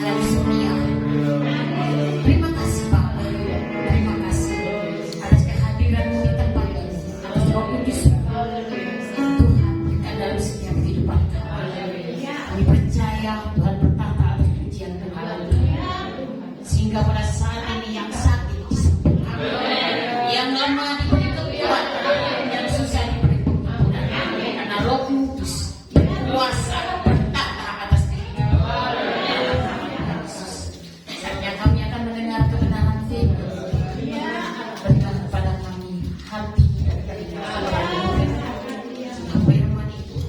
dan setia. Terima kasih Bapa, terima kasih atas kehadiran-Mu di tempat ini, atas Roh Kudus Tuhan berikan dalam setiap kehidupan kami. Kami percaya Tuhan bertata atas pujian Tuhan, sehingga pada saat ini yang sakit disembuhkan, yang lemah diberi kekuatan, yang susah diberi pengampunan, karena Roh Kudus berkuasa bertata atas diri Yesus. Saatnya kami akan mendengar kebenaran firman. Berikan kepada kami hati dan telinga sehingga firman itu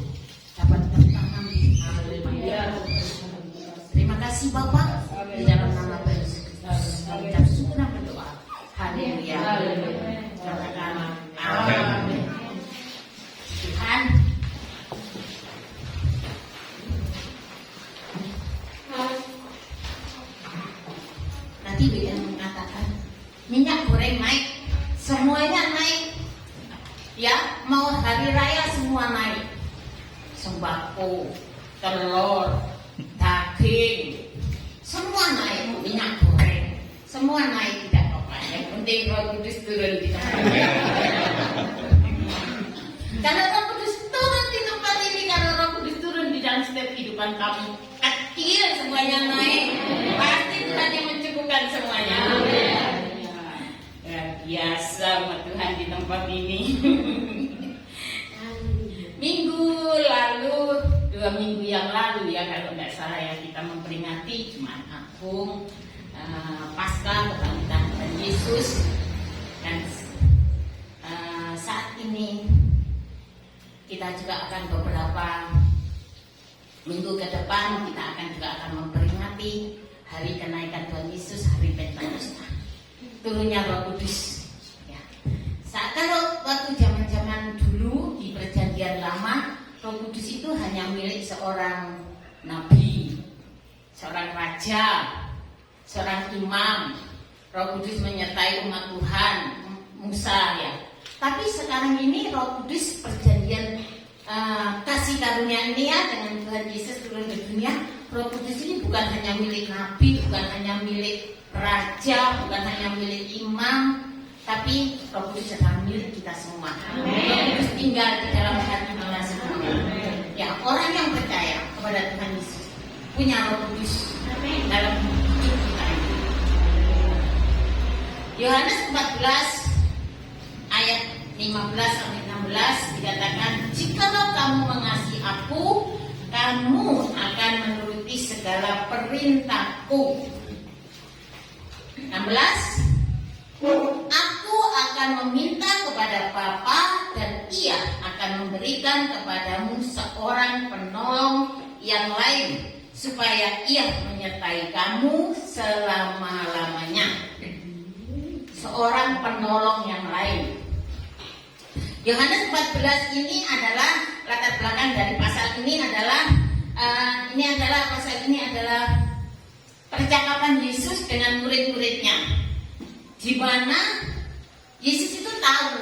dapat tertanam di hati. Terima kasih Bapak, di dalam nama Tuhan Yesus Kristus kami ucap syukur dan berdoa. Haleluya. Katakan amin. Tuhan, nanti BN mengatakan minyak goreng naik, semuanya naik. Ya, mau hari raya semua naik. Sembako, telur, daging, semua naik. Minyak goreng, semua naik, tidak apa-apa. Yang penting Roh Kudus turun di tempat ini. Karena Roh Kudus turun di tempat ini, karena Roh Kudus turun di dalam setiap kehidupan kami, kecil semuanya naik. Pasti Tuhan yang mencukupkan semuanya. Luar biasa umat Tuhan di tempat ini. Minggu lalu, 2 minggu yang lalu ya kalau nggak salah ya, kita memperingati Jumat Agung, Paskah kebangkitan Tuhan Yesus. Dan saat ini kita juga akan beberapa minggu ke depan kita juga akan memperingati hari kenaikan Tuhan Yesus, hari Pentakosta, turunnya Roh Kudus. Ya. Kalau waktu zaman dulu di Perjanjian Lama, Roh Kudus itu hanya milik seorang nabi, seorang raja, seorang imam. Roh Kudus menyertai umat Tuhan, Musa ya. Tapi sekarang ini Roh Kudus perjanjian kasih karunia ini ya, dengan Tuhan Yesus turun ke dunia. Roh Kudus ini bukan hanya milik nabi, bukan hanya milik raja, bukan hanya milik imam, tapi Roh Kudus adalah milik kita semua. Roh Kudus tinggal di dalam hati kita semua. Ya, orang yang percaya kepada Tuhan Yesus punya Roh Kudus dalam hidup kita. Yohanes 14 ayat 15-16 dikatakan, jikalau kamu mengasihi aku, kamu akan menuruti segala perintahku. 16, aku akan meminta kepada Bapa dan Ia akan memberikan kepadamu seorang penolong yang lain, supaya Ia menyertai kamu selama-lamanya. Seorang penolong yang lain. Yohanes 14 ini adalah latar belakang dari pasal ini adalah pasal ini adalah percakapan Yesus dengan murid-muridnya, di mana Yesus itu tahu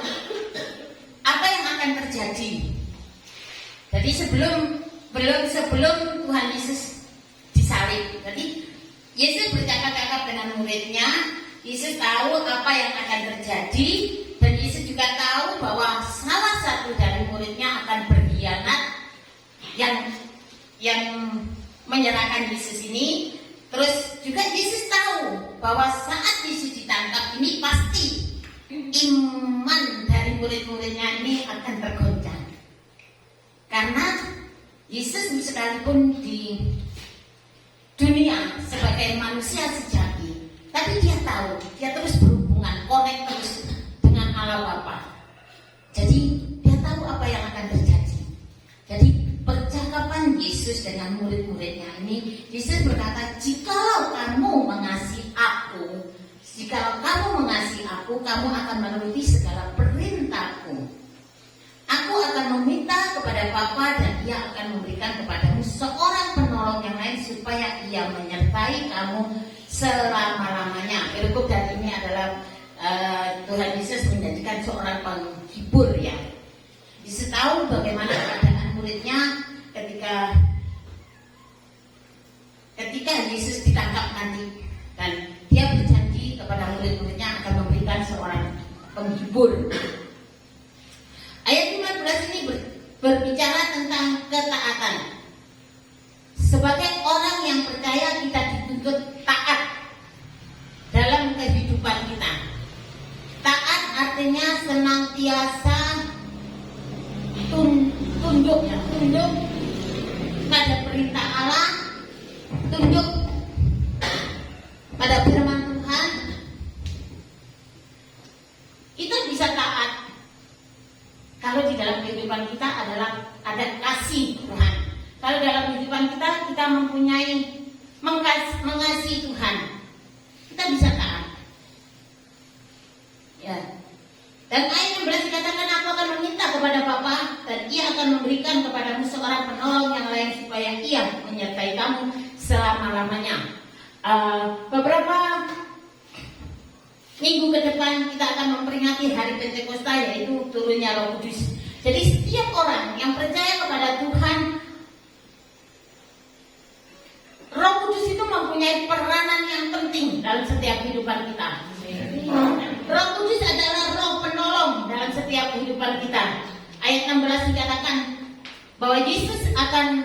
apa yang akan terjadi. Jadi sebelum Tuhan Yesus disalib, jadi Yesus bercakap-cakap dengan muridnya. Yesus tahu apa yang akan terjadi, dan Yesus juga tahu bahwa salah satu dari muridnya akan berkhianat, yang menyerahkan Yesus ini. Terus juga Yesus tahu bahwa saat Yesus ditangkap ini pasti iman dari murid-muridnya ini akan tergoncang, karena Yesus sekalipun di dunia sebagai manusia sejati, tapi dia tahu, dia terus berhubungan, connect terus dengan Allah Bapa. Jadi dia tahu apa yang akan terjadi. Jadi percakapan Yesus dengan murid-muridnya ini, Yesus berkata, jikalau kamu mengasihi aku, kamu akan menuruti segala perintahku. Aku akan meminta kepada Bapa dan Ia akan memberikan kepadamu seorang penolong yang lain, supaya Ia menyertai kamu selama-lamanya. Perikop dari ini adalah Tuhan Yesus menjadikan seorang penghibur ya. Yesus tahu bagaimana keadaan muridnya ketika ketika Yesus ditangkap nanti, dan dia berjanji kepada murid-muridnya akan memberikan seorang penghibur. Ayat 15 ini berbicara tentang ketaatan. Sebagai orang yang percaya, kita dituntut taat dalam kehidupan kita. Taat artinya senantiasa tunduk pada perintah Allah, tunduk pada firman Tuhan. Kita bisa taat kalau di dalam kehidupan kita adalah ada kasih Tuhan. Kalau dalam kehidupan kita mempunyai mengasihi Tuhan, kita bisa taat. Ya. Dan ayat 16 dikatakan, aku akan meminta kepada Bapa dan ia akan memberikan kepadamu seorang penolong yang lain supaya ia menyertai kamu selama-lamanya. Beberapa minggu ke depan kita akan memperingati hari Pentakosta, yaitu turunnya Roh Kudus. Jadi setiap orang yang percaya kepada Tuhan, Roh Kudus itu mempunyai peranan yang penting dalam setiap kehidupan kita. Roh Kudus adalah roh penolong dalam setiap kehidupan kita. Ayat 16 dikatakan bahwa Yesus akan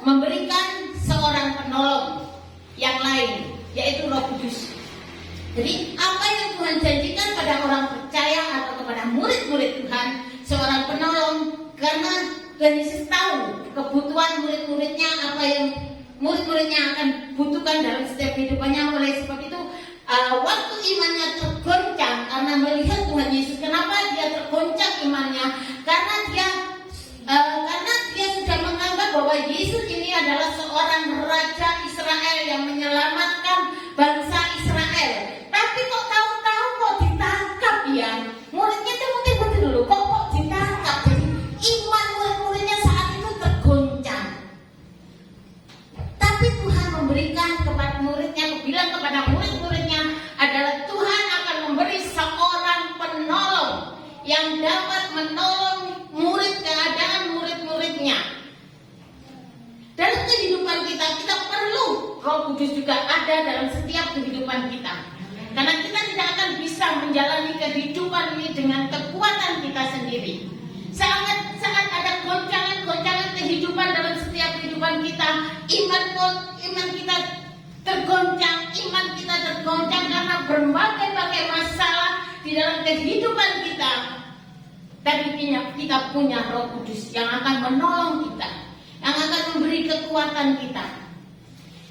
memberikan seorang penolong yang lain, yaitu Roh Kudus. Jadi apa yang Tuhan janjikan pada orang percaya atau kepada murid-murid Tuhan, seorang penolong, karena Tuhan Yesus tahu kebutuhan murid-muridnya, apa yang murid-muridnya akan butuhkan dalam setiap kehidupannya. Oleh sebab itu waktu imannya tergoncang karena melihat Tuhan Yesus. Kenapa dia tergoncang imannya? Karena dia sudah menganggap bahwa Yesus ini adalah seorang raja Israel yang menyelamatkan bangsa Israel. Tapi kok tahu-tahu kok ditangkap ya? Muridnya itu mungkin dulu kok ditangkap. Jadi iman murid-muridnya saat itu tergoncang. Tapi Tuhan memberikan kepada muridnya, bilang kepada murid-muridnya adalah Tuhan akan memberi seorang penolong yang dapat menolong keadaan murid-muridnya. Dalam kehidupan kita perlu Roh Kudus juga ada dalam setiap kehidupan kita. Karena kita tidak akan bisa menjalani kehidupan ini dengan kekuatan kita sendiri. Saat ada goncangan-goncangan kehidupan dalam setiap kehidupan kita, iman kita tergoncang karena berbagai masalah di dalam kehidupan kita. Tapi kita punya Roh Kudus yang akan menolong kita, yang akan memberi kekuatan kita,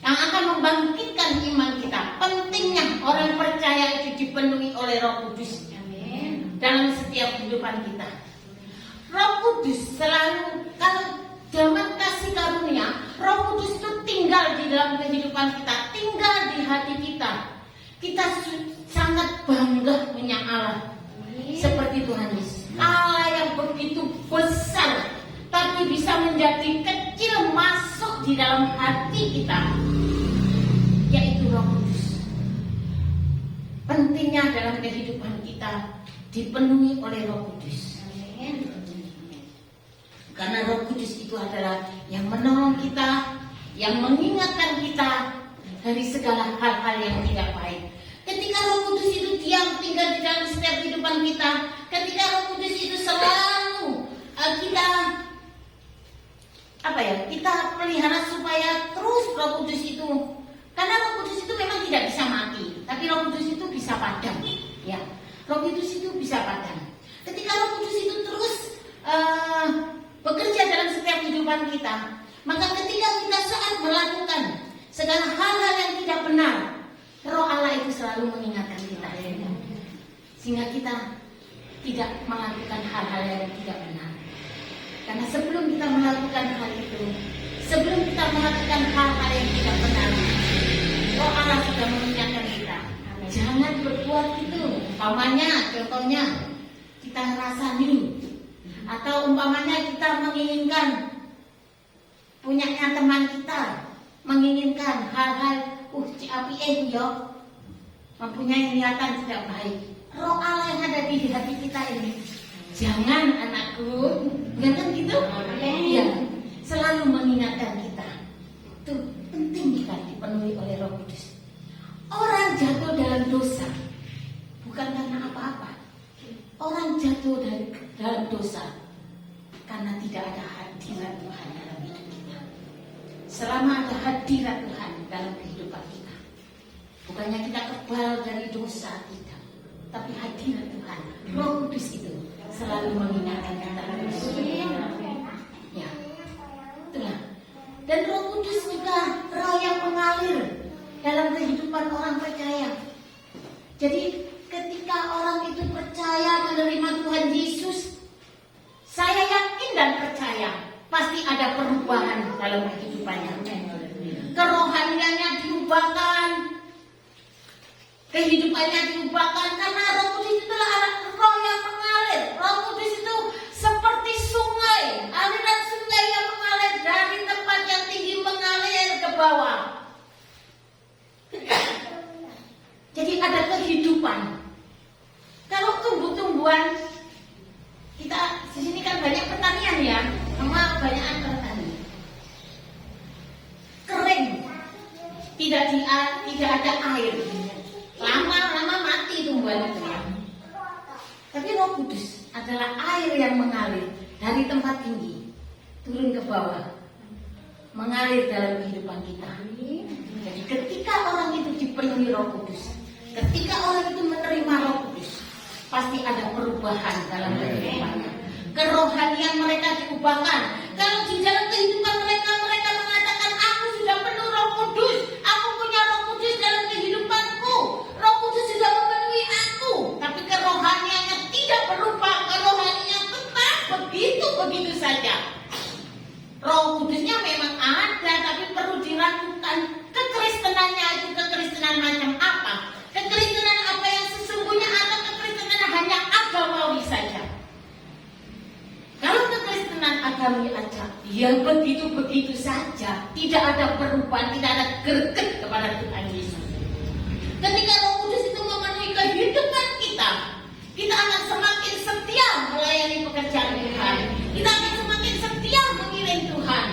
yang akan membangkitkan iman kita. Pentingnya orang percaya itu dipenuhi oleh Roh Kudus. Amin. Dalam setiap kehidupan kita. Roh Kudus selalu, kalau zaman kasih karunia, Roh Kudus itu tinggal di dalam kehidupan kita, tinggal di hati kita. Kita sangat bangga punya Allah seperti Tuhan Yesus. Allah yang begitu besar, tapi bisa menjadi kecil masuk di dalam hati kita, yaitu Roh Kudus. Pentingnya dalam kehidupan kita dipenuhi oleh Roh Kudus. Karena Roh Kudus itu adalah yang menolong kita, yang mengingatkan kita dari segala hal-hal yang tidak baik. Ketika Roh Kudus itu diam tinggal di dalam setiap kehidupan kita, ketika Roh Kudus itu selalu kita pelihara supaya terus Roh Kudus itu, karena Roh Kudus itu memang tidak bisa mati, tapi Roh Kudus itu bisa padam. Ya, Roh Kudus itu bisa padam. Ketika Roh Kudus itu terus bekerja dalam setiap kehidupan kita, maka ketika kita saat melakukan segala hal-hal yang tidak benar, Roh Allah itu selalu mengingatkan kita, sehingga kita tidak melakukan hal-hal yang tidak benar. Karena sebelum kita melakukan hal itu, sebelum kita melakukan hal-hal yang tidak benar, Roh Allah sudah mengingatkan kita, jangan berbuat itu. Contohnya kita ngerasani, atau umpamanya kita menginginkan punyanya teman kita, menginginkan hal-hal mempunyai niatan tidak baik. Roh Allah yang ada di hati kita ini, jangan anakku, jangan gitu. Ya, selalu mengingatkan kita. Itu penting kita dipenuhi oleh Roh Kudus. Orang jatuh dalam dosa bukan karena apa-apa. Orang jatuh dalam dosa karena tidak ada hadirat Tuhan dalam hidup kita. Selama ada hadirat Tuhan dalam kehidupan kita, bukannya kita kebal dari dosa tidak, tapi hadirat Tuhan, Roh Kudus itu selalu mengingatkan kita terus. Ya, itulah. Dan Roh Kudus juga roh yang mengalir dalam kehidupan orang percaya. Jadi ketika orang itu percaya menerima Tuhan Yesus, saya yakin dan percaya pasti ada perubahan dalam kehidupannya. Kerohaniannya diubahkan, kehidupannya diubahkan, karena Roh Kudus itulah roh yang mengalir. Roh Kudus itu seperti sungai, aliran sungai yang mengalir dari tempat yang tinggi mengalir ke bawah. Jadi ada kehidupan. Kalau tumbuh-tumbuhan, kita di sini kan banyak pertanian ya, sama banyak petani. Kering, tidak ada air, lama-lama mati tumbuhan itu ya. Tapi Roh Kudus adalah air yang mengalir dari tempat tinggi turun ke bawah, mengalir dalam kehidupan kita. Jadi ketika orang itu dipenuhi Roh Kudus, ketika orang itu menerima Roh Kudus, pasti ada perubahan dalam kehidupannya. Kerohanian mereka diubahkan. Kalau di dalam kehidupan mereka mengatakan, aku sudah penuh Roh Kudus, aku punya Roh Kudus dalam kehidupanku, Roh Kudus sudah memenuhi aku, tapi kerohaniannya tidak berubah, kerohaniannya tetap begitu saja. Roh Kudusnya memang ada, tapi perlu diragukan. Kekristenannya itu kekristenan macam apa? Kekristenan apa yang sesungguhnya, atau kekristenan hanya agamawi saja? Kalau kekristenan agamawi aja, ya begitu saja, tidak ada perubahan, tidak ada greget kepada Tuhan Yesus. Ketika Roh Kudus itu memenuhi kehidupan kita, kita akan semakin setia melayani pekerjaan Tuhan. Kita akan semakin setia mengiring Tuhan.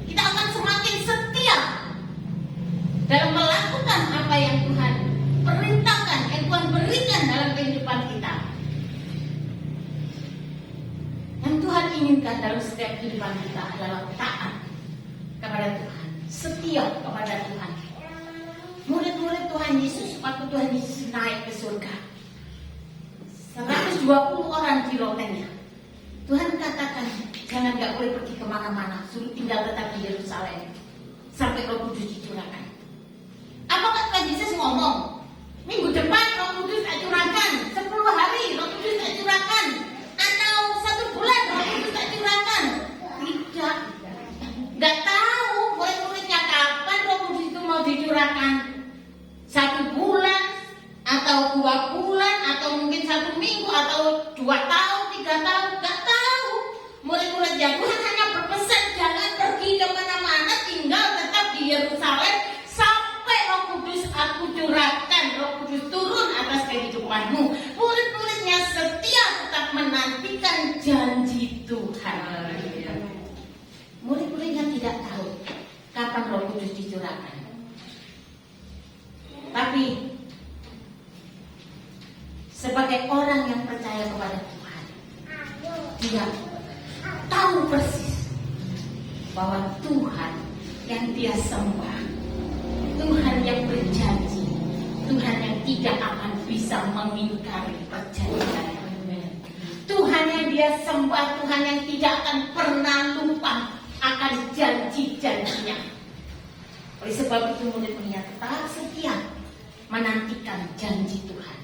Kita akan semakin setia dalam melakukan apa yang Tuhan perintahkan, yang Tuhan berikan dalam kehidupan kita. Yang Tuhan inginkan dalam setiap kehidupan kita adalah taat kepada Tuhan, setia kepada Tuhan. Murid-murid Tuhan Yesus, waktu Tuhan Yesus naik ke surga, 120 orang di rombongannya. Tuhan katakan, jangan gak boleh pergi kemana-mana, suruh tinggal tetap di Yerusalem sampai Roh Kudus dicurahkan. Apakah Tuhan Yesus ngomong, minggu depan Roh Kudus tak curahkan, 10 hari Roh Kudus tak curahkan, atau 1 bulan Roh Kudus tak curahkan? Tidak. Gak tahu murid-muridnya kapan Roh Kudus itu mau dicurahkan. 1 bulan, atau 2 bulan, atau mungkin 1 minggu, atau 2 tahun, 3 tahun, gak tahu. Murid-muridnya Tuhan hanya berpesan, jangan pergi kemana-mana, tinggal tetap di Yerusalem sampai Roh Kudus aku curahkan, Roh Kudus turun atas kehidupanmu. Murid-muridnya setia tetap menantikan janji Tuhan. Murid-muridnya tidak tahu kapan Roh Kudus dicurahkan, tapi sebagai orang yang percaya kepada Tuhan, dia tahu persis bahwa Tuhan yang dia sembah, Tuhan yang berjanji, Tuhan yang tidak akan bisa mengingkari perjanjiannya. Tuhan yang dia sembah, Tuhan yang tidak akan pernah lupa akan janji-janjinya. Oleh sebab itu murid-muridnya tetap setia menantikan janji Tuhan.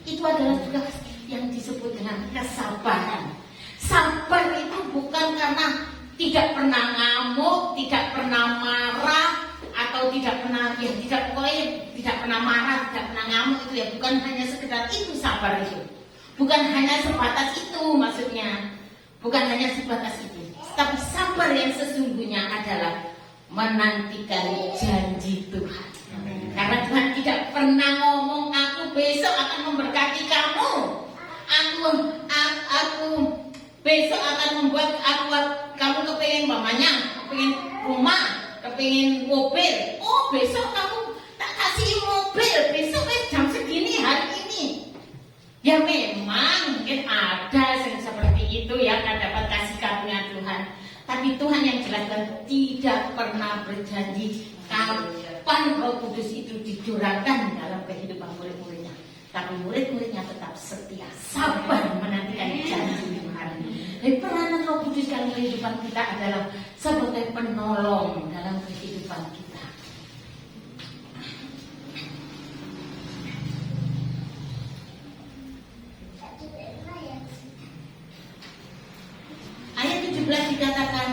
Itu adalah juga yang disebut dengan kesabaran. Sabar itu bukan karena tidak pernah ngamuk, tidak pernah marah, atau tidak pernah tidak pernah marah, tidak pernah ngamuk, itu ya bukan hanya sekedar itu sabar itu. Bukan hanya sebatas itu maksudnya. Bukan hanya sebatas itu. Tapi sabar yang sesungguhnya adalah menantikan janji Tuhan. Karena Tuhan tidak pernah ngomong aku besok akan memberkati kamu, aku besok akan membuat kamu kepengen mamanya, kepengen rumah, kepingin mobil, oh besok kamu tak kasih mobil, besok jam segini hari ini. Ya memang mungkin ada yang seperti itu yang akan dapat kasih karunia Tuhan. Tapi Tuhan yang jelaskan tidak pernah berjanji kapan Roh Kudus itu dicurahkan dalam kehidupan murid-muridnya. Tapi murid-muridnya tetap setia, sabar menantikan janji Tuhan. Dan peranan Roh Kudus dalam kehidupan kita adalah sebagai penolong dalam kehidupan kita. Ayat 17 dikatakan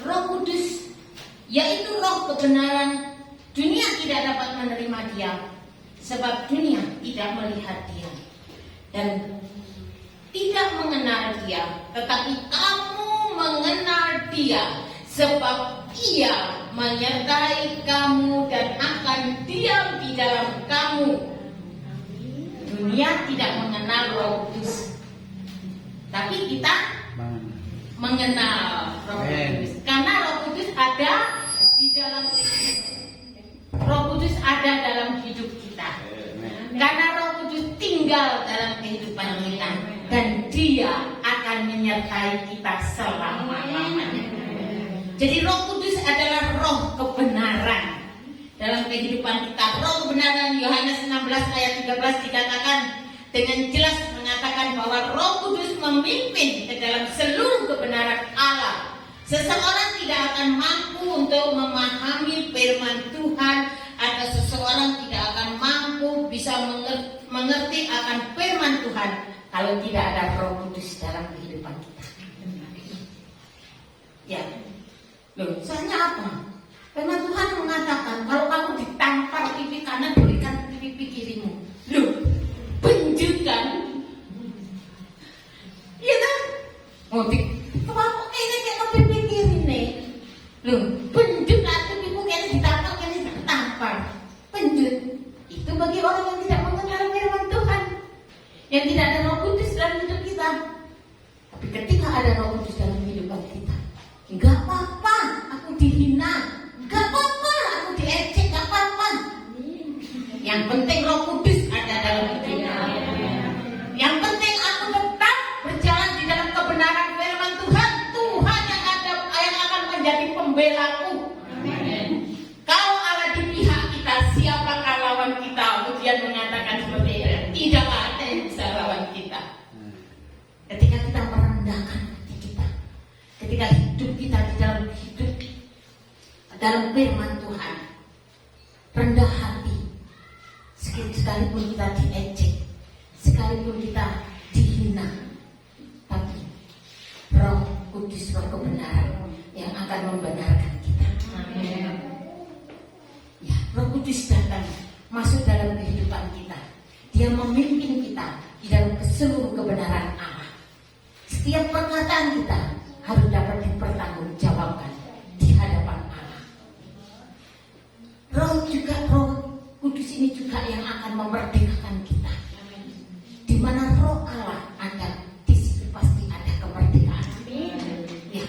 Roh Kudus, yaitu Roh kebenaran, dunia tidak dapat menerima Dia, sebab dunia tidak melihat Dia dan tidak mengenal Dia. Tetapi kamu mengenal Dia, sebab Ia menyertai kamu dan akan diam di dalam kamu. Dunia tidak mengenal Roh Kudus, tapi kita mengenal Roh Kudus. Karena Roh Kudus ada di dalam Roh Kudus ada dalam hidup kita. Karena Roh Kudus tinggal dalam kehidupan kita dan Dia akan menyertai kita selama-lamanya. Jadi Roh Kudus adalah Roh kebenaran dalam kehidupan kita. Roh kebenaran, Yohanes 16 ayat 13 dikatakan dengan jelas mengatakan bahwa Roh Kudus memimpin ke dalam seluruh kebenaran Allah. Seseorang tidak akan mampu untuk memahami firman Tuhan, atau seseorang tidak akan mampu bisa mengerti akan firman Tuhan kalau tidak ada Roh Kudus dalam kehidupan kita. Ya, loh, soalnya apa? Firman Tuhan mengatakan kalau kamu ditampar pipi kanan, berikan pipi kirimu. Loh, penjukan, iya kan? Oh, kenapa ini kayak pipi kiri nih? Loh, penjut atau pipimu kayak ditampar, kayak ditampar. Penjut itu bagi orang yang tidak mengenal firman Tuhan, yang tidak ada Roh Kudus dalam hidup kita. Tapi ketika ada Roh Kudus dalam kehidupan kita, enggak apa-apa aku dihina, enggak apa-apa aku diejek, enggak apa-apa. Yang penting Roh Kudus ada dalam hidup kita. Yang penting aku tetap berjalan di dalam kebenaran firman Tuhan. Tuhan yang akan menjadi pembelaku. Kalau Allah di pihak kita, siapakah lawan kita? Kemudian mengatakan seperti itu, tidak ada yang bisa lawan kita. Ketika kita merendahkan hati kita, ketika hidup kita di dalam firman Tuhan, rendah hati, sekalipun kita diejek, sekalipun kita dihina, tapi Roh Kudus, Roh kebenaran yang akan membenarkan kita. Ya, Roh Kudus datang masuk dalam kehidupan kita. Dia memimpin kita di dalam seluruh kebenaran Allah. Setiap perkataan kita harus dapat dipertanggungjawabkan di hadapan Allah. Roh Kudus ini juga yang akan memerdekakan kita. Di mana Roh Allah ada, di situ pasti ada kemerdekaan. Ya.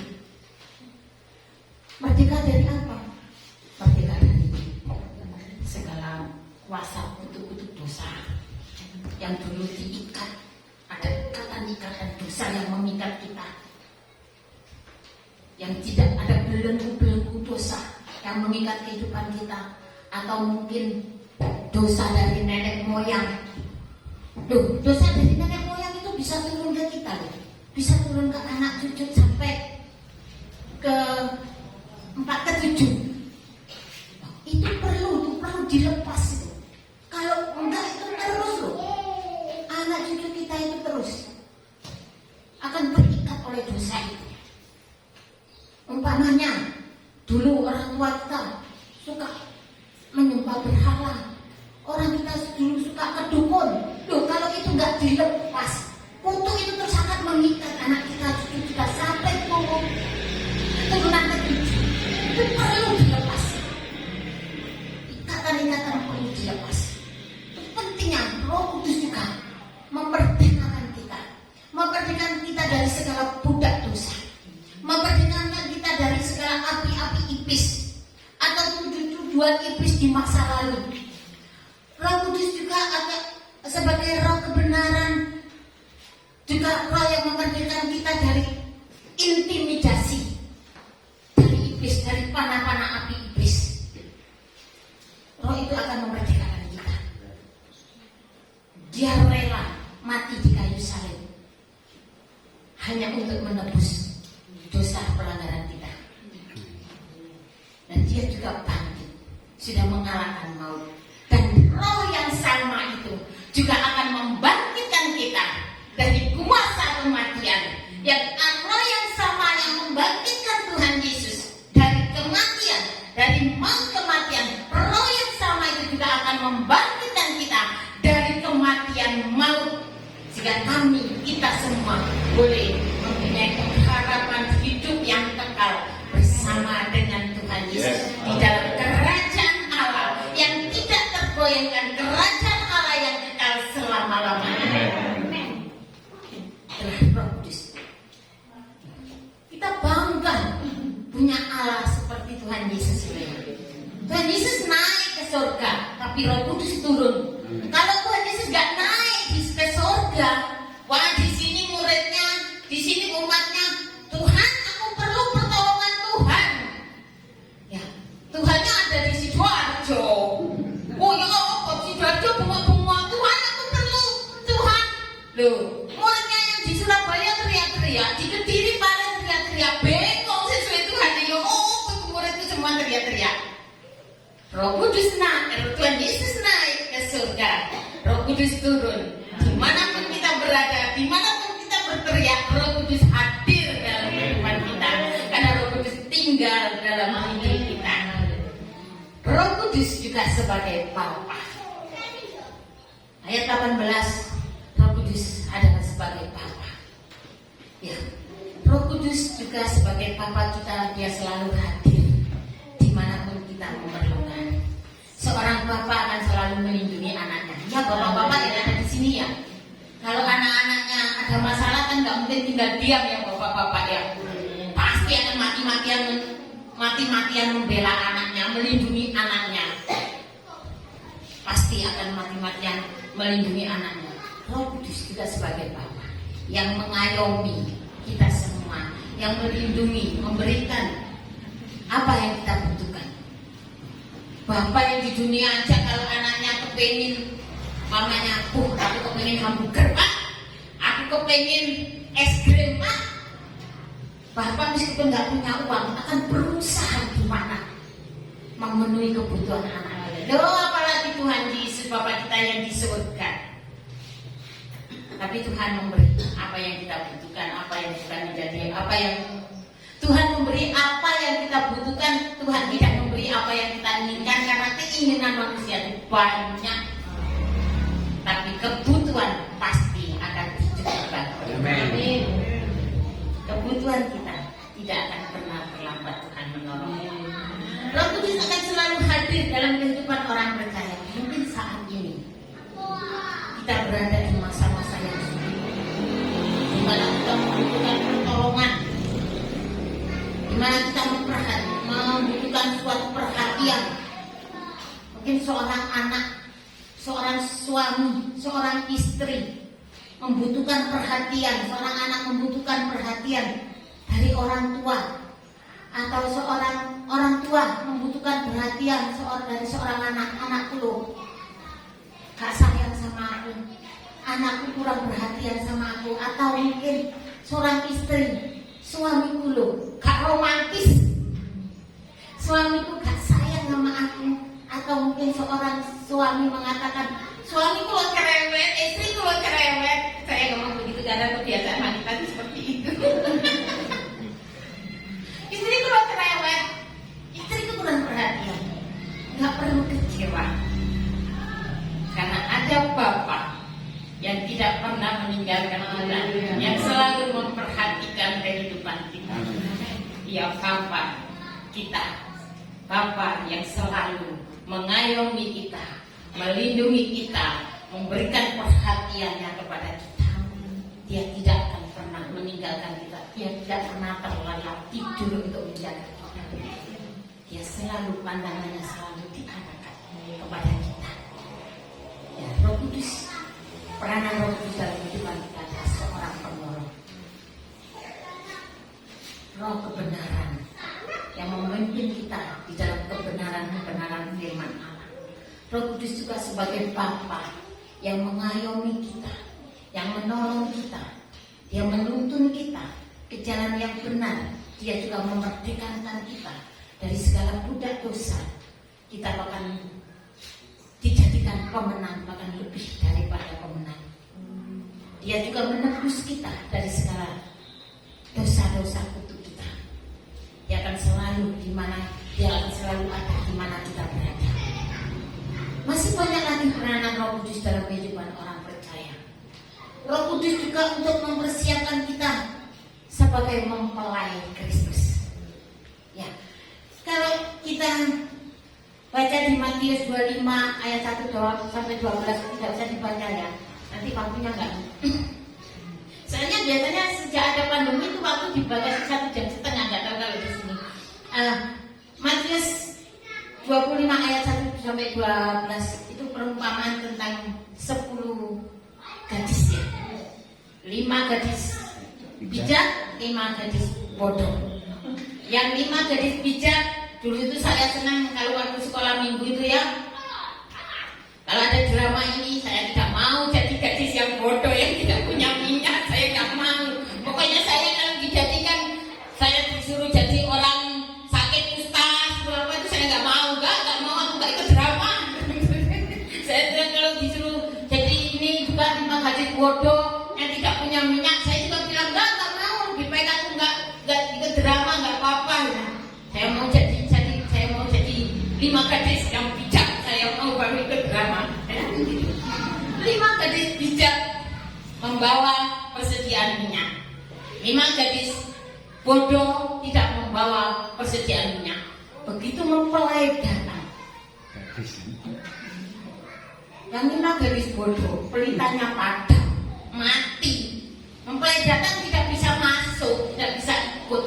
Merdeka dari apa? Merdeka dari segala kuasa kutuk-kutuk dosa yang dulu diikat. Ada ikatan dosa yang mengikat kita, yang tidak ada belenggu-belenggu dosa yang mengikat kehidupan kita, atau mungkin dosa dari nenek moyang. Loh, dosa dari nenek moyang itu bisa turun ke kita, loh. Bisa turun ke anak cucu sampai ke 4 ke 7. Itu perlu dilepas itu. Kalau enggak itu terus loh. Anak cucu kita itu terus akan terikat oleh dosa itu. Umpamanya dulu orang tua kita suka menyembah berhala, orang kita dulu suka ke dukun. Loh, kalau itu nggak dilepas, kutuk itu terus akan mengikat anak kita, cucu kita sampai keturunan ketujuh. Itu perlu dilepas. Ikatan-ikatan perlu dilepas. Itu pentingnya Roh Kudus juga memerdekakan kita dari segala budak dosa, memerdekakan kita dari segala dibuat iblis di masa lalu. Roh Kudus juga ada sebagai roh kebenaran, juga roh yang memerdekakan kita dari intimidasi dari iblis, dari panah-panah api iblis. Roh itu akan memerdekakan kita. Dia rela mati di kayu salib hanya untuk menebus dosa pelanggaran kita. Dan dia juga bangkit, sudah mengalahkan maut. Dan roh yang sama itu juga akan membangkitkan kita dari kuasa kematian. Yang roh yang sama yang membangkitkan Tuhan Yesus dari kematian, dari maut kematian, roh yang sama itu juga akan membangkitkan kita dari kematian maut, sehingga kita semua boleh mempunyai harapan hidup yang kekal bersama dengan Tuhan Yesus di dalam kerajaan Allah yang tidak tergoyahkan, kerajaan Allah yang kekal selama-lamanya. Roh Kudus. Kita bangga punya Allah seperti Tuhan Yesus. Tuhan Yesus naik ke surga, tapi Roh Kudus turun. Kalau Tuhan Yesus gak naik ke surga, wah di sini muridnya, di sini umatnya, Tuhan aku perlu pertolongan Tuhan. Ya, Tuhannya ada di Sidoarjo. Oh ya Allah, Sidoarjo bunga-bunga, Tuhan aku perlu Tuhan. Loh, muridnya yang di Surabaya teriak-teriak, di Kediri paling teriak-teriak, bengong sesuai Tuhan. Ya Allah, muridku semua teriak-teriak. Roh Kudus naik, Tuhan Yesus naik ke surga, Roh Kudus turun. Dimanapun kita berada, dimanapun kita berteriak, Roh Kudus hadir dalam kehidupan kita, karena Roh Kudus tinggal dalam hidup kita. Roh Kudus juga sebagai Bapa. Ayat 18, Roh Kudus adalah sebagai Bapa. Ya, Roh Kudus juga sebagai Bapa kita, dia selalu hadir dimanapun kita memerlukan. Seorang bapak akan selalu melindungi anaknya. Ya, bapak-bapak yang ada di sini ya. Kalau anak-anaknya ada masalah kan nggak mungkin tinggal diam ya bapak-bapak ya. Pasti akan mati-matian membela anaknya, melindungi anaknya. Pasti akan mati-matian melindungi anaknya. Roh Kudus juga sebagai bapak yang mengayomi kita semua, yang melindungi, memberikan apa yang kita butuhkan. Bapak yang di dunia aja kalau anaknya kepengin, mamanya, aku kepengin hamburger pak, aku kepengin es krim pak. Bapak meskipun nggak punya uang akan berusaha gimana memenuhi kebutuhan anak-anaknya. Loh, apalagi Tuhan Yesus Bapak kita yang di surga. Tapi Tuhan memberi apa yang kita butuhkan, apa yang kita menjadi, apa yang Tuhan memberi apa yang kita butuhkan. Tuhan tidak memberi apa yang kita inginkan, karena keinginan manusia itu banyak, tapi kebutuhan pasti akan dicukupkan. Amin. Kebutuhan kita tidak akan pernah terlambat Tuhan menolong. Roh Kudus akan selalu hadir dalam kehidupan orang percaya. Mungkin saat ini kita berada di masa-masa yang sulit, di mana kita membutuhkan pertolongan, di mana kita membutuhkan suatu perhatian. Mungkin seorang anak, seorang suami, seorang istri membutuhkan perhatian, seorang anak membutuhkan perhatian dari orang tua, atau seorang orang tua membutuhkan perhatian dari seorang anak. Anakku loh gak sayang sama aku, anakku kurang perhatian sama aku. Atau mungkin seorang istri, suamiku loh gak romantis, suamiku gak sayang sama aku. Atau mungkin seorang suami mengatakan, suamiku lo cerewet, istriku lo cerewet. Saya ngomong begitu karena kebiasaan wanita itu seperti itu. Istriku lo cerewet, istriku kurang perhatian. Gak perlu kecewa, karena ada Bapa yang tidak pernah meninggalkan kita, yang selalu memperhatikan kehidupan kita. Ya, Bapa kita, Bapa yang selalu mengayomi kita, melindungi kita, memberikan perhatiannya kepada kita. Dia tidak akan pernah meninggalkan kita. Dia tidak pernah terlelap tidur untuk menjaga kita. dia selalu pandangannya selalu diarahkan kepada kita. Ya, Roh Kudus, peranan Roh Kudus dalam kehidupan kita adalah seorang penolong, Roh kebenaran yang memimpin kita di dalam kebenaran firman Allah. Roh Kudus juga sebagai Bapa yang mengayomi kita, yang menolong kita, dia menuntun kita ke jalan yang benar. Dia juga memerdekakan kita dari segala budak dosa. Kita bahkan dijadikan pemenang, bahkan lebih daripada pemenang. Dia juga menebus kita dari segala dosa-dosa kutuk kita. Dia akan selalu dia akan selalu ada di mana kita berada. Masih banyak lagi peranan Roh Kudus dalam kehidupan orang percaya. Roh Kudus juga untuk mempersiapkan kita sebagai mempelai Kristus. Ya, kalau kita baca di Matius 25 ayat 1 sampai 12 tidak usah dibaca ya. Nanti waktunya enggak. Soalnya biasanya sejak ada pandemi itu waktu dibaca 1,5 jam, enggak tahu kalau di sini. Matius 25 ayat 1 sampai 12 itu perumpamaan tentang 10 gadis ya. 5 gadis bijak, 5 gadis bodoh. Yang 5 gadis bijak, dulu itu saya senang kalau waktu sekolah minggu itu ya. Kalau ada drama ini, saya tidak mau jadi gadis yang bodoh yang tidak punya minyak, saya nggak mau. Pokoknya saya kalau dijadikan, saya disuruh jadi orang sakit kusta, apa itu saya nggak mau, nggak mau, aku nggak ikut drama. Saya bilang kalau disuruh jadi ini juga 5 gadis bodoh yang tidak punya minyak, saya juga bilang nggak mau, lebih baik aku nggak ikut drama, nggak apa-apa. Saya mau jadi 5 gadis yang bijak, saya mau baru ikut drama. 5 gadis bijak membawa persediaan minyak, 5 gadis bodoh tidak membawa persediaan minyak. Begitu mempelai datang, yang 5 gadis bodoh pelitanya padam, mati. Mempelai datang tidak bisa masuk, tidak bisa ikut.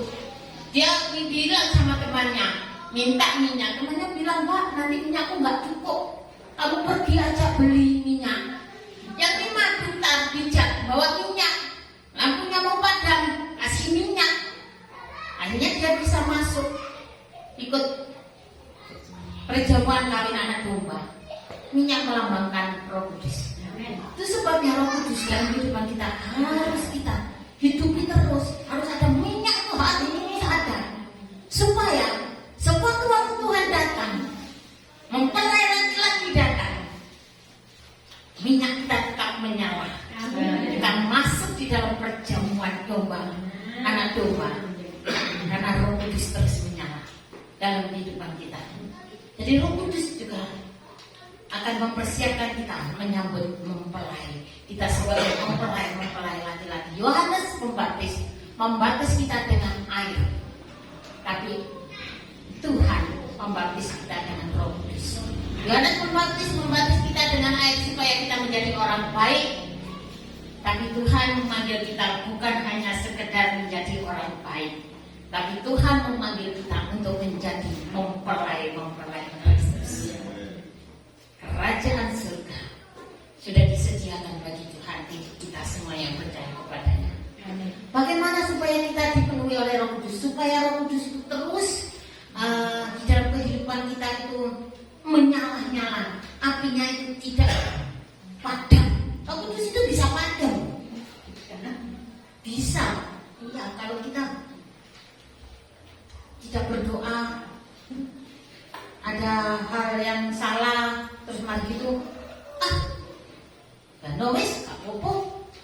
Dia bilang sama temannya, minta minyak. Temannya bilang, enggak, nanti minyakku nggak cukup, kamu pergi aja beli minyak. Yang 5 duta bijak bawa minyak, lampunya mau padam, kasih minyak. Akhirnya dia bisa masuk ikut perjamuan kawin anak domba. Minyak melambangkan Roh Kudus. Itu sebabnya Roh Kudus dalam kehidupan kita harus kita hidupi terus. Harus ada minyak itu hati ini ada, supaya sewaktu waktu Tuhan datang, mempelai laki-laki datang, minyak kita tetap menyala. Kita masuk di dalam perjamuan domba, anak domba, karena Roh Kudus terus menyala dalam kehidupan kita. Jadi Roh Kudus juga akan mempersiapkan kita menyambut mempelai. Kita sebagai mempelai laki-laki. Yohanes membaptis kita dengan air, tapi Tuhan membaptis kita dengan Roh Kudus. Yohanes membaptis kita dengan air supaya kita menjadi orang baik, tapi Tuhan memanggil kita bukan hanya sekedar menjadi orang baik, tapi Tuhan memanggil kita untuk menjadi mempelai Kristus. Kerajaan surga sudah disediakan bagi Tuhan untuk kita semua yang percaya kepadanya. Bagaimana supaya kita dipenuhi oleh Roh Kudus? Supaya Roh Kudus itu terus di dalam kehidupan kita itu menyala-nyala, apinya itu tidak padam. Roh Kudus itu bisa padam, bisa. Ya, kalau kita tidak berdoa, ada hal yang salah, terus mari gitu, dan wis gak apa-apa,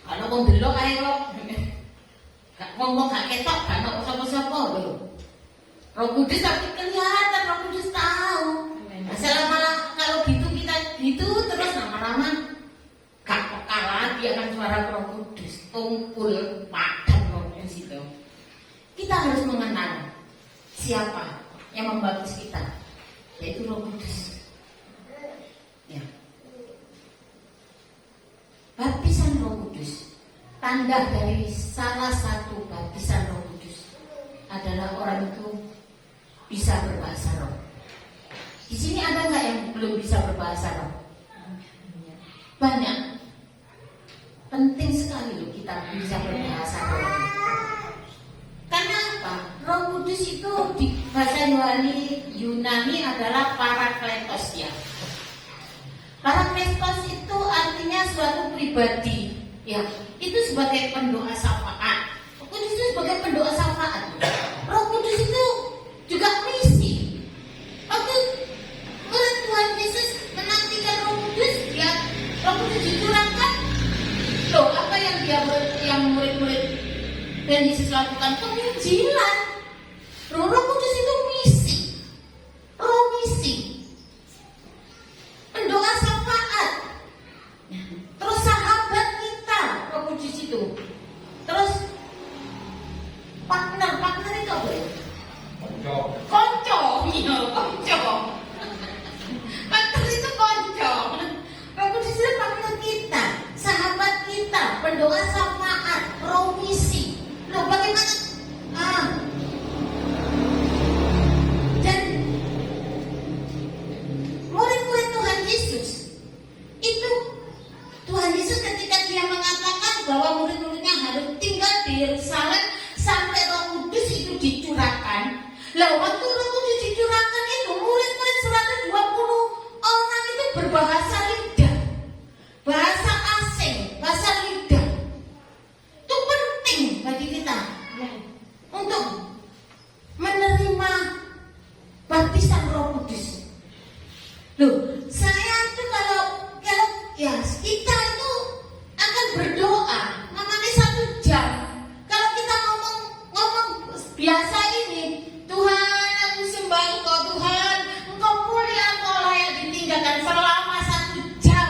kalau wong delok ae kok, gak ngomong gak ketok, gak ono sapa-sapa lho. Roh Kudus tapi kelihatan, Roh Kudus tahu. Masalah kalau gitu kita gitu terus lama-lama gak peka lagi akan suara Roh Kudus, tumpul padam Roh Kudus itu. Kita harus mengenal siapa yang membaptis kita, yaitu Roh Kudus. Ya. Baptisan Roh Kudus, tanda dari salah satu baptisan Roh Kudus adalah orang itu bisa berbahasa roh. belum bisa berbahasa roh? Banyak. Penting sekali loh kita bisa berbahasa roh. Karena apa? Roh Kudus itu di bahasa Yunani adalah parakletos ya. Parakletos itu artinya suatu pribadi, ya. Itu sebagai pendoa syafaat. Roh Kudus itu sebagai pendoa syafaat. Roh Kudus itu juga misi. Waktu Tuhan Yesus menantikan Roh Kudus, ya, Roh Kudus dicurahkan. Loh, apa yang murid-murid dan Yesus lakukan? Penginjilan. Roh Kudus itu misi. Roh misi. Pendoa syafaat. Terus sahabat kita, Roh Kudus itu. Terus partner itu apa ya? Konco. Iya, konco. Partner itu konco. Roh Kudus itu partner kita, sahabat kita, pendoa syafaat, roh misi. Loh, bagaimana? Dan murid-murid Tuhan Yesus itu, Tuhan Yesus ketika dia mengatakan bahwa murid-muridnya harus tinggal di Yerusalem sampai Roh Kudus itu dicurahkan. Lah, waktu Roh Kudus dicurahkan itu murid-murid 120 orang itu berbahasa lidah, bahasa asing, bahasa lidah. Itu penting bagi kita untuk menerima baptisan Roh Kudus. Loh, saya itu kalau ya kita itu akan berdoa namanya 1 jam. Kalau kita ngomong biasa ini, Tuhan aku sembah Engkau, Tuhan Engkau mulia, Engkau layak ditinggalkan selama 1 jam.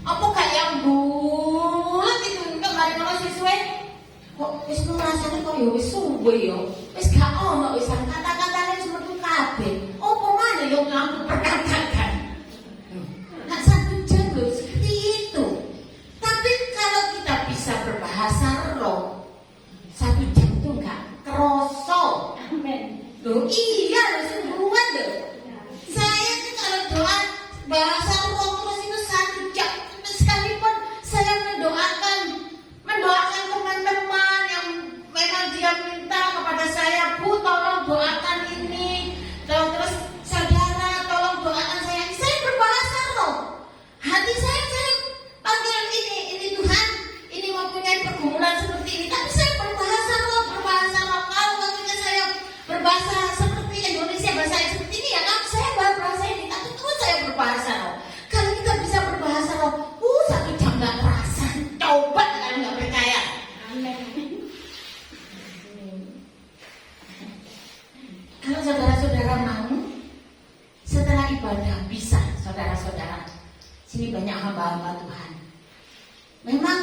Apa kayak bulat itu kemarin kalau sesuai kok wis rasane kok ya wis suwe ya. Wis gak ono wis kata-katane wis metu kabeh. Apa maneh yo lampu perkatakan. Nah, 1 jam loh seperti itu. Tapi kalau kita bisa berbahasa roh, 1 jam itu enggak kerosok. Amin. Loh, iya loh, sungguhan loh. Saya tuh kalau doa bahasa roh terus itu 1 jam. Sekalipun saya mendoakan teman-teman yang memang dia minta kepada saya, Bu tolong doakan ini, terus saudara tolong doakan saya berbahasa roh. Hati saya panggil ini Tuhan, ini mempunyai pergumulan seperti ini, tapi saya berbahasa roh. Kalau waktunya saya berbahasa seperti Indonesia, bahasa seperti ini ya kan, saya berbahasa ini, tapi terus saya berbahasa roh. Kalau kita bisa berbahasa roh, 1 jam gak terasa. Coba kalau gak percaya. Amin. Kalau saudara-saudara mau, setelah ibadah bisa, saudara-saudara. Sini banyak hamba-hamba Tuhan. Memang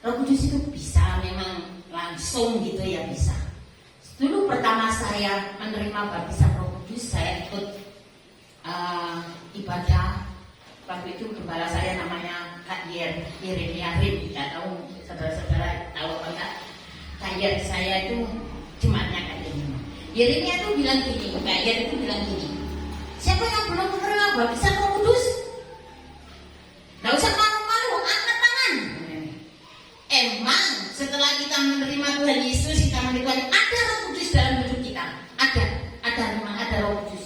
Roh Kudus itu bisa, memang langsung gitu ya bisa. Dulu pertama saya menerima baptisan Roh Kudus, saya ikut ibadah. Waktu itu gembala saya namanya Kak Yeremia Rim. Tidak tahu saudara-saudara tahu apa enggak? Kak Yer saya itu jemaatnya Kak Yeremia. Yeremia itu bilang gini, Kak Yer itu bilang gini. Siapa yang belum menerima baptisan Roh Kudus? Nggak usah malu-malu, angkat tangan. Emang setelah kita menerima Tuhan Yesus, kita menerima ada Roh Kudus dalam hidup kita. Memang ada Roh Kudus.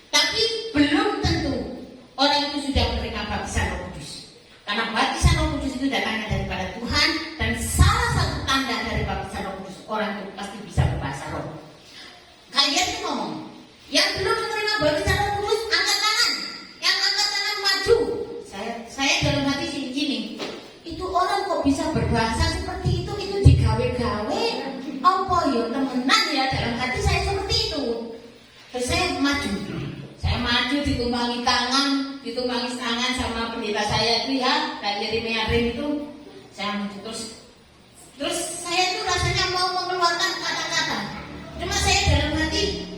Tapi belum tentu orang itu sudah menerima baptisan Roh Kudus. Karena baptisan Roh Kudus itu datangnya daripada Tuhan, dan salah satu tanda dari baptisan Roh Kudus, orang itu pasti bisa berbahasa roh. Kalian itu ngomong, yang belum menerima baptisan Roh Kudus angkat tangan. Yang angkat tangan maju. Saya dalam hati gini, itu orang kok bisa berbahasa seperti itu digawe-gawe. Apa ya temenan ya, dalam hati saya seperti itu. Terus saya maju ditumpangi tangan sama pendeta saya itu ya, Kak Yeremia Rim itu. Saya maju terus saya itu rasanya mau mengeluarkan kata-kata. Cuma saya dalam hati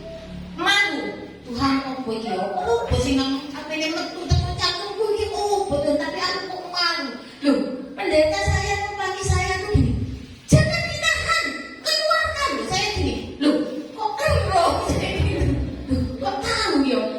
malu. Tuhan opo iki yo? Opo sing apene metu teko cangkemku iki betul, tapi aku kok malu. Loh, pendeta saya pagi saya tuh gini. Jangan ditahan, keluarkan. Saya gini. Loh, kok kero? Saya gini. Loh, kok tahu yo?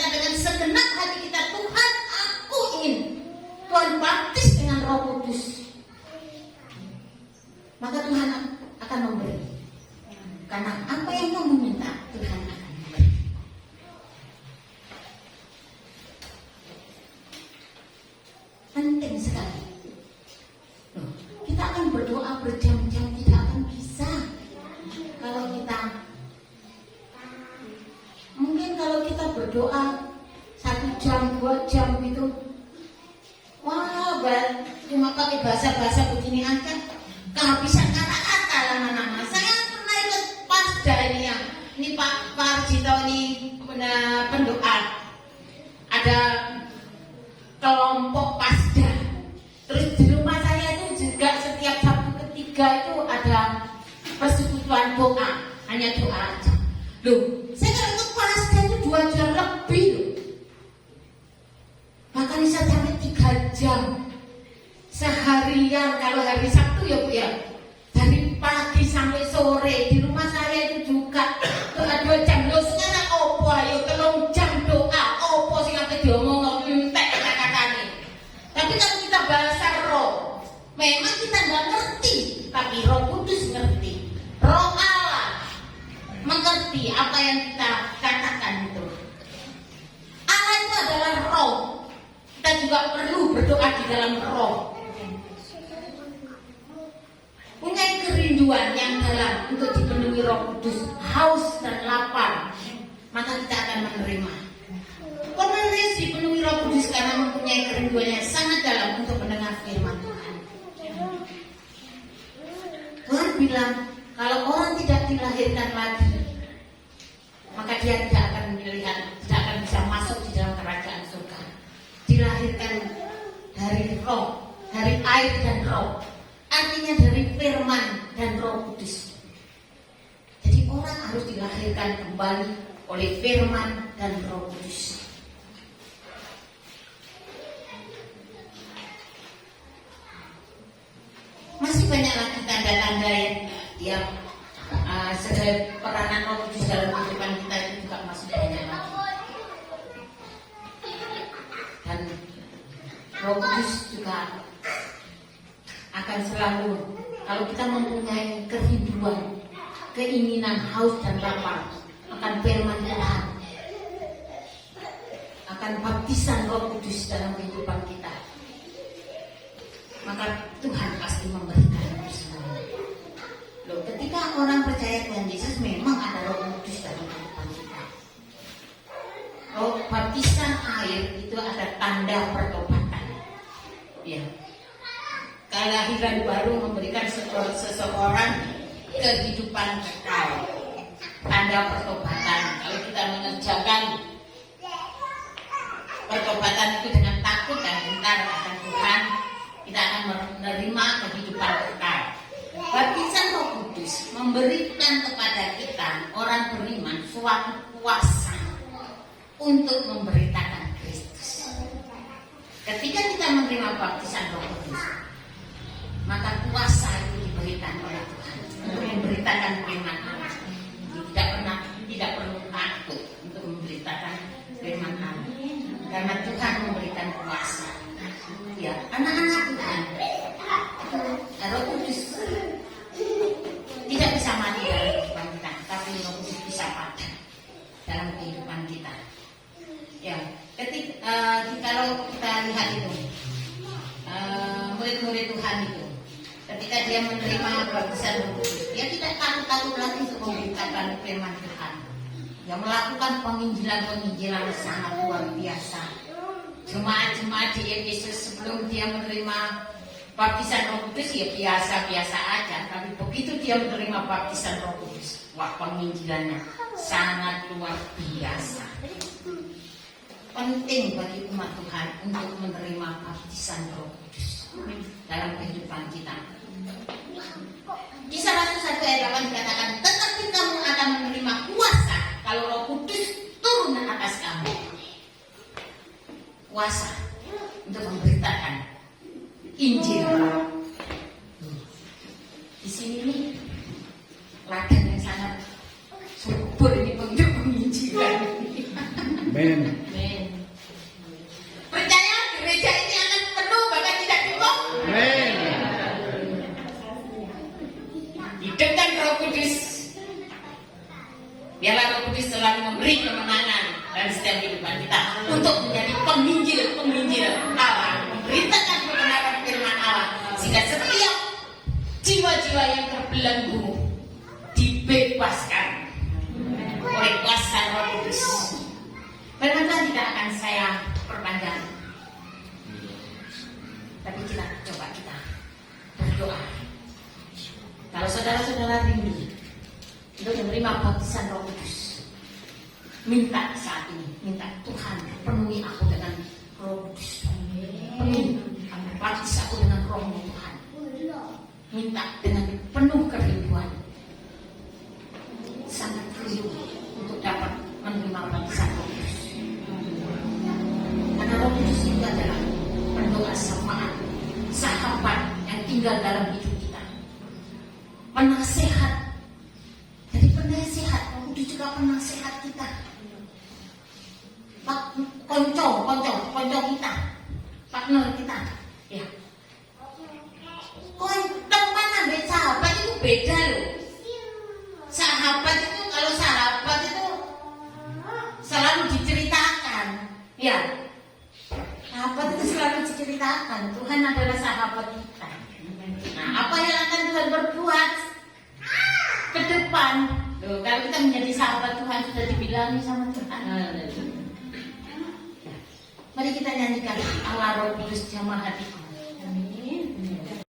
kita dengan segenap hati kita, Tuhan, aku ingin Tuhan baptis dengan Roh Kudus, maka Tuhan akan memberi. Karena apa yang kamu minta, Tuhan akan memberi. Penting sekali. Loh, kita akan berdoa berjam-jam, tidak akan bisa kalau kita mungkin kalau kita berdoa 1 jam, 2 jam gitu, wah, cuma pakai bahasa-bahasa begini aja, kehabisan kata-kata lama-lama. Saya pernah ikut pasda ini Pak Parjito ini pendoa, ada kelompok pasda. Terus di rumah saya itu juga setiap Sabtu ketiga itu ada persekutuan doa, hanya doa aja. Loh, saya kalau ikut pasda itu 2 jam lebih loh. Bahkan bisa sampai 3 jam seharian. Kalau hari Sabtu ya Bu ya, dari pagi sampai sore. Di rumah saya itu juga doa 2 jam. Loh, sekarang opo ayo 3 jam doa, opo sing ape diomong entek kata-katane. Tapi kalau kita bahasa roh, memang kita nggak ngerti, tapi Roh Kudus ngerti. Roh Allah mengerti apa yang kita katakan itu. Allah itu adalah roh. Kita juga perlu berdoa di dalam roh. Punya kerinduan yang dalam untuk dipenuhi Roh Kudus, haus dan lapar, maka kita akan menerima. Cornelius dipenuhi Roh Kudus karena mempunyai kerinduan yang sangat dalam untuk mendengar firman Tuhan. Tuhan bilang, kalau orang tidak dilahirkan lagi, maka dia tidak akan melihat, tidak akan bisa masuk di dalam kerajaan surga. Dilahirkan dari roh, dari air dan roh, artinya dari firman dan Roh Kudus. Jadi orang harus dilahirkan kembali oleh firman dan Roh Kudus. Masih banyak lagi tanda-tanda yang sebagai peranan Roh Kudus dalam kehidupan kita itu juga masih banyak lagi. Dan Roh Kudus juga akan selalu, kalau kita mempunyai kerinduan, keinginan, haus dan lapar akan firman Tuhan, akan baptisan Roh Kudus dalam kehidupan kita, maka Tuhan pasti memberikan itu semua. Loh, ketika orang percaya Tuhan Yesus, memang ada Roh Kudus dalam kehidupan kita. Roh baptisan air itu ada tanda pertobatan. Ya. Kelahiran baru memberikan seseorang kehidupan kekal. Tanda pertobatan. Kalau kita mengerjakan pertobatan itu dengan takut dan gentar akan Tuhan, kita akan menerima kehidupan kekal. Baptisan Roh Kudus memberikan kepada kita orang beriman suatu kuasa untuk memberitakan Kristus. Ketika kita menerima baptisan Roh Kudus, maka kuasa itu diberikan oleh Tuhan untuk memberitakan firman Allah. Tidak perlu takut untuk memberitakan firman Allah, karena Tuhan memberikan kuasa. Ya, anak-anak Tuhan, Roh Kudus tidak bisa mati dalam kehidupan kita, tapi Roh Kudus bisa padam dalam kehidupan kita. Ya, kalau kita lihat itu murid-murid Tuhan itu, ketika dia menerima baptisan Roh Kudus, dia tidak takut-takut lagi untuk memberitakan firman Tuhan. Dia melakukan penginjilan-penginjilan sangat luar biasa. Jemaat-jemaat di Efesus sebelum dia menerima baptisan Roh Kudus ya biasa-biasa aja, tapi begitu dia menerima baptisan Roh Kudus, wah, penginjilannya sangat luar biasa. Penting bagi umat Tuhan untuk menerima baptisan Roh Kudus dalam kehidupan kita. Kisah 1 ayat 8 dikatakan, tetapi kamu akan menerima kuasa kalau Roh Kudus turun atas kamu. Kuasa untuk memberitakan Injil. Di sini nih ladang yang sangat subur ini untuk penginjilan. Amen. saya perpanjang. Tapi kita berdoa. Kalau saudara-saudara rindu untuk menerima baptisan Roh Kudus, minta saat ini, minta Tuhan penuhi aku dengan Roh Kudus. Penuhi, baptis aku dengan Roh-Mu Tuhan. Minta dengan penuh kerinduan. Sangat rindu untuk dapat menerima baptisan Roh Kudus. Karena Roh Kudus itu adalah pendoa syafaat, sahabat yang tinggal dalam hidup kita. Penasehat. Jadi penasehat, Roh Kudus juga penasehat kita. Konco kita, partner kita. Ya. Teman ambil sahabat itu beda loh. Sahabat itu kalau sahabat itu selalu diceritakan. Ya. Sahabat itu selalu diceritakan. Tuhan adalah sahabat kita. Nah, apa yang akan Tuhan berbuat ke depan? Loh, kalau kita menjadi sahabat Tuhan sudah dibilangin sama Tuhan. Mari kita nyanyikan Allah Roh Kudus jamah hatiku.